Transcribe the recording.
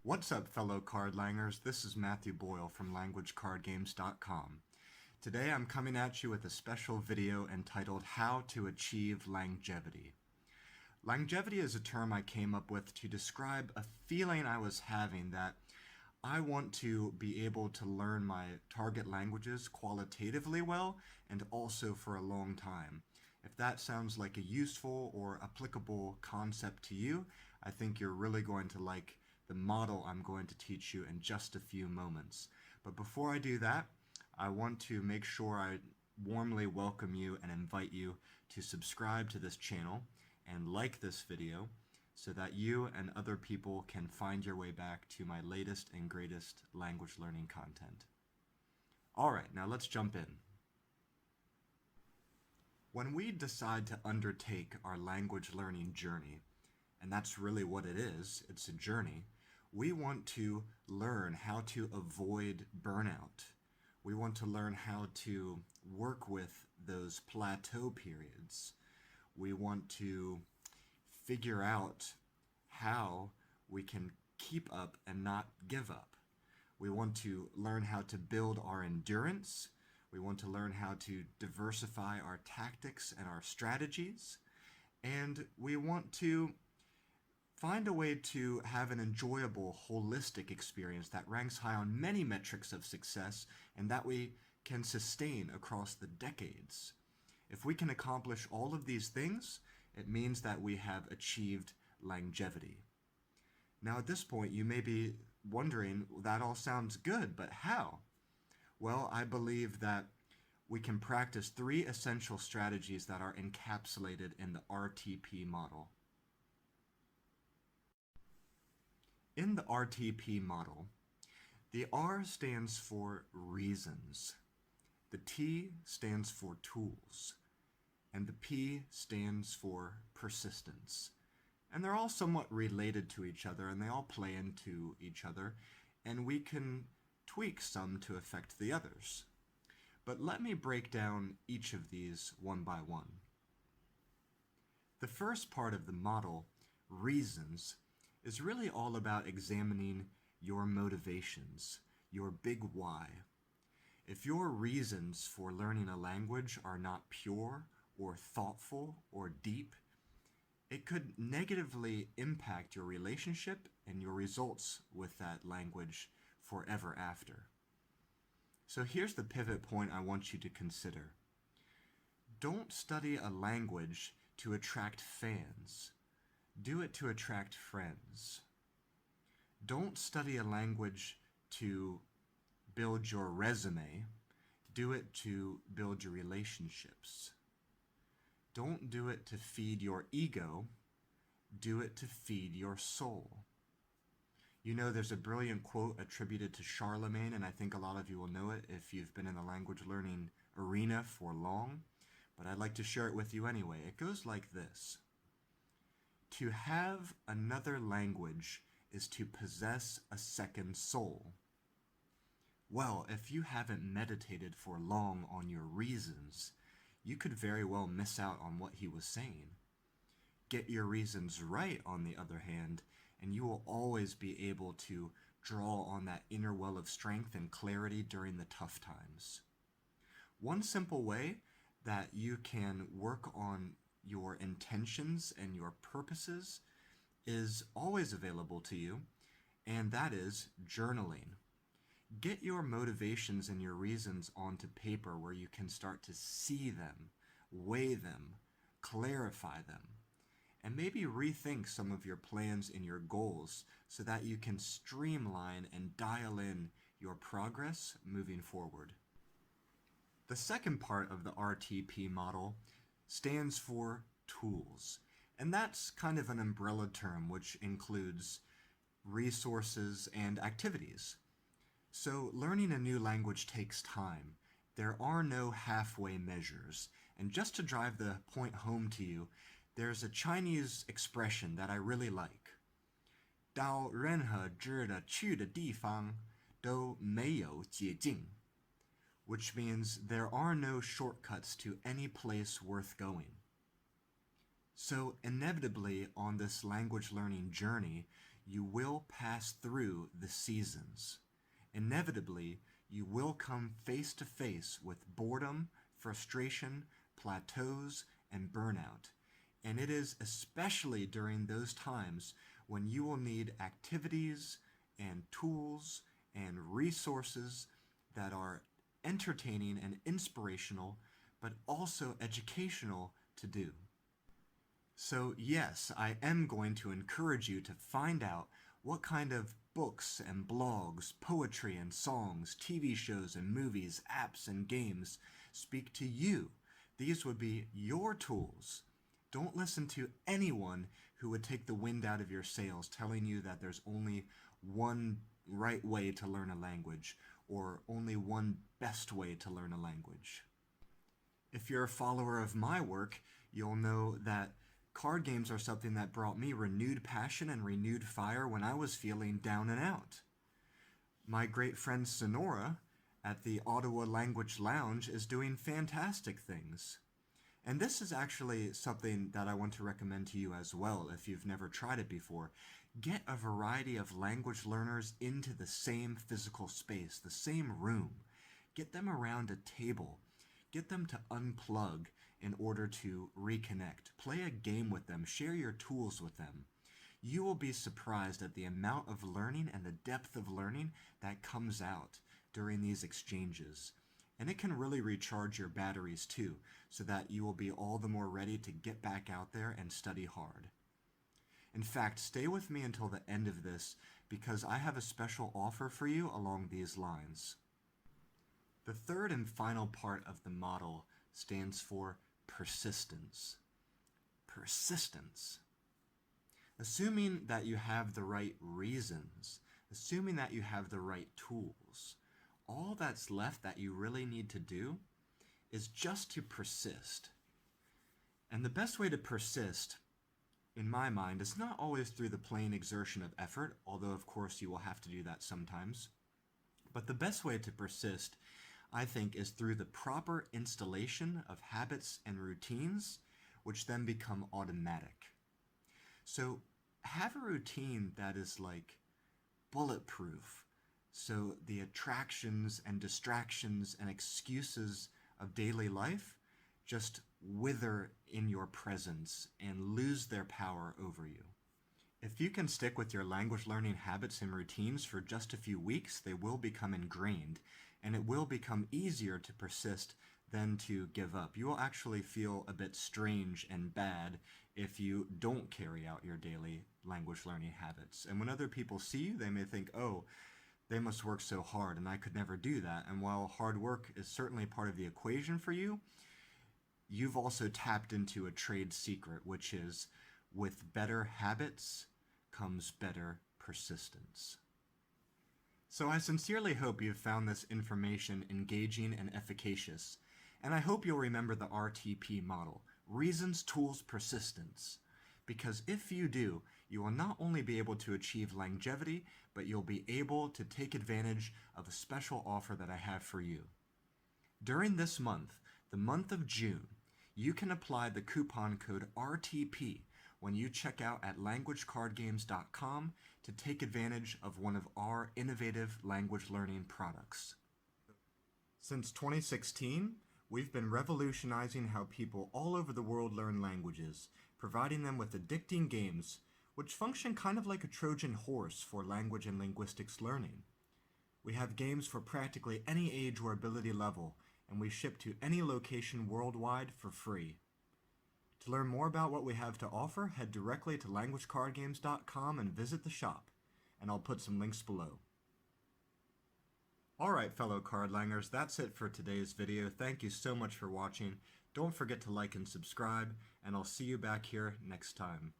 What's up, fellow cardlangers? This is Matthew Boyle from LanguageCardGames.com. Today I'm coming at you with a special video entitled How to Achieve Langevity. Langevity is a term I came up with to describe a feeling I was having that I want to be able to learn my target languages qualitatively well and also for a long time. If that sounds like a useful or applicable concept to you, I think you're really going to like the model I'm going to teach you in just a few moments. But before I do that, I want to make sure I warmly welcome you and invite you to subscribe to this channel and like this video so that you and other people can find your way back to my latest and greatest language learning content. Alright, now let's jump in. When we decide to undertake our language learning journey, and that's really what it is, it's a journey, we want to learn how to avoid burnout. We want to learn how to work with those plateau periods. We want to figure out how we can keep up and not give up. We want to learn how to build our endurance. We want to learn how to diversify our tactics and our strategies. And we want to find a way to have an enjoyable, holistic experience that ranks high on many metrics of success and that we can sustain across the decades. If we can accomplish all of these things, it means that we have achieved Langevity. Now at this point, you may be wondering, that all sounds good, but how? Well, I believe that we can practice 3 essential strategies that are encapsulated in the RTP model. In the RTP model, the R stands for reasons, the T stands for tools, and the P stands for persistence. And they're all somewhat related to each other, and they all play into each other, and we can tweak some to affect the others. But let me break down each of these one by one. The first part of the model, reasons, is really all about examining your motivations, your big why. If your reasons for learning a language are not pure or thoughtful or deep, it could negatively impact your relationship and your results with that language forever after. So here's the pivot point I want you to consider. Don't study a language to attract fans. Do it to attract friends. Don't study a language to build your resume. Do it to build your relationships. Don't do it to feed your ego. Do it to feed your soul. You know, there's a brilliant quote attributed to Charlemagne, and I think a lot of you will know it if you've been in the language learning arena for long, but I'd like to share it with you anyway. It goes like this. To have another language is to possess a second soul. Well, if you haven't meditated for long on your reasons, you could very well miss out on what he was saying. Get your reasons right, on the other hand, and you will always be able to draw on that inner well of strength and clarity during the tough times. One simple way that you can work on your intentions and your purposes is always available to you, and that is journaling. Get your motivations and your reasons onto paper where you can start to see them, weigh them, clarify them, and maybe rethink some of your plans and your goals so that you can streamline and dial in your progress moving forward. The second part of the RTP model stands for tools, and that's kind of an umbrella term which includes resources and activities. So learning a new language takes time. There are no halfway measures, and just to drive the point home to you, there's a Chinese expression that I really like. 到任何值得去的地方都没有捷径, which means there are no shortcuts to any place worth going. So inevitably on this language learning journey, you will pass through the seasons. Inevitably, you will come face to face with boredom, frustration, plateaus, and burnout. And it is especially during those times when you will need activities and tools and resources that are entertaining and inspirational, but also educational to do. So yes, I am going to encourage you to find out what kind of books and blogs, poetry and songs, TV shows and movies, apps and games speak to you. These would be your tools. Don't listen to anyone who would take the wind out of your sails telling you that there's only one right way to learn a language or only one best way to learn a language. If you're a follower of my work, you'll know that card games are something that brought me renewed passion and renewed fire when I was feeling down and out. My great friend Sonora at the Ottawa Language Lounge is doing fantastic things. And this is actually something that I want to recommend to you as well if you've never tried it before. Get a variety of language learners into the same physical space, the same room. Get them around a table. Get them to unplug in order to reconnect. Play a game with them. Share your tools with them. You will be surprised at the amount of learning and the depth of learning that comes out during these exchanges. And it can really recharge your batteries too, so that you will be all the more ready to get back out there and study hard. In fact, stay with me until the end of this because I have a special offer for you along these lines. The third and final part of the model stands for persistence. Persistence. Assuming that you have the right reasons, assuming that you have the right tools, all that's left that you really need to do is just to persist. And the best way to persist, in my mind, is not always through the plain exertion of effort, although of course you will have to do that sometimes. But the best way to persist, I think, is through the proper installation of habits and routines, which then become automatic. So have a routine that is like bulletproof. So the attractions and distractions and excuses of daily life just wither in your presence and lose their power over you. If you can stick with your language learning habits and routines for just a few weeks, they will become ingrained, and it will become easier to persist than to give up. You will actually feel a bit strange and bad if you don't carry out your daily language learning habits. And when other people see you, they may think, oh, they must work so hard and I could never do that. And while hard work is certainly part of the equation for you, you've also tapped into a trade secret, which is with better habits comes better persistence. So I sincerely hope you've found this information engaging and efficacious, and I hope you'll remember the RTP model, reasons, tools, persistence. Because if you do, you will not only be able to achieve longevity, but you'll be able to take advantage of a special offer that I have for you. During this month, the month of June, you can apply the coupon code RTP when you check out at languagecardgames.com to take advantage of one of our innovative language learning products. Since 2016, we've been revolutionizing how people all over the world learn languages, providing them with addicting games, which function kind of like a Trojan horse for language and linguistics learning. We have games for practically any age or ability level, and we ship to any location worldwide for free. To learn more about what we have to offer, head directly to languagecardgames.com and visit the shop, and I'll put some links below. Alright, fellow cardlangers, that's it for today's video. Thank you so much for watching. Don't forget to like and subscribe, and I'll see you back here next time.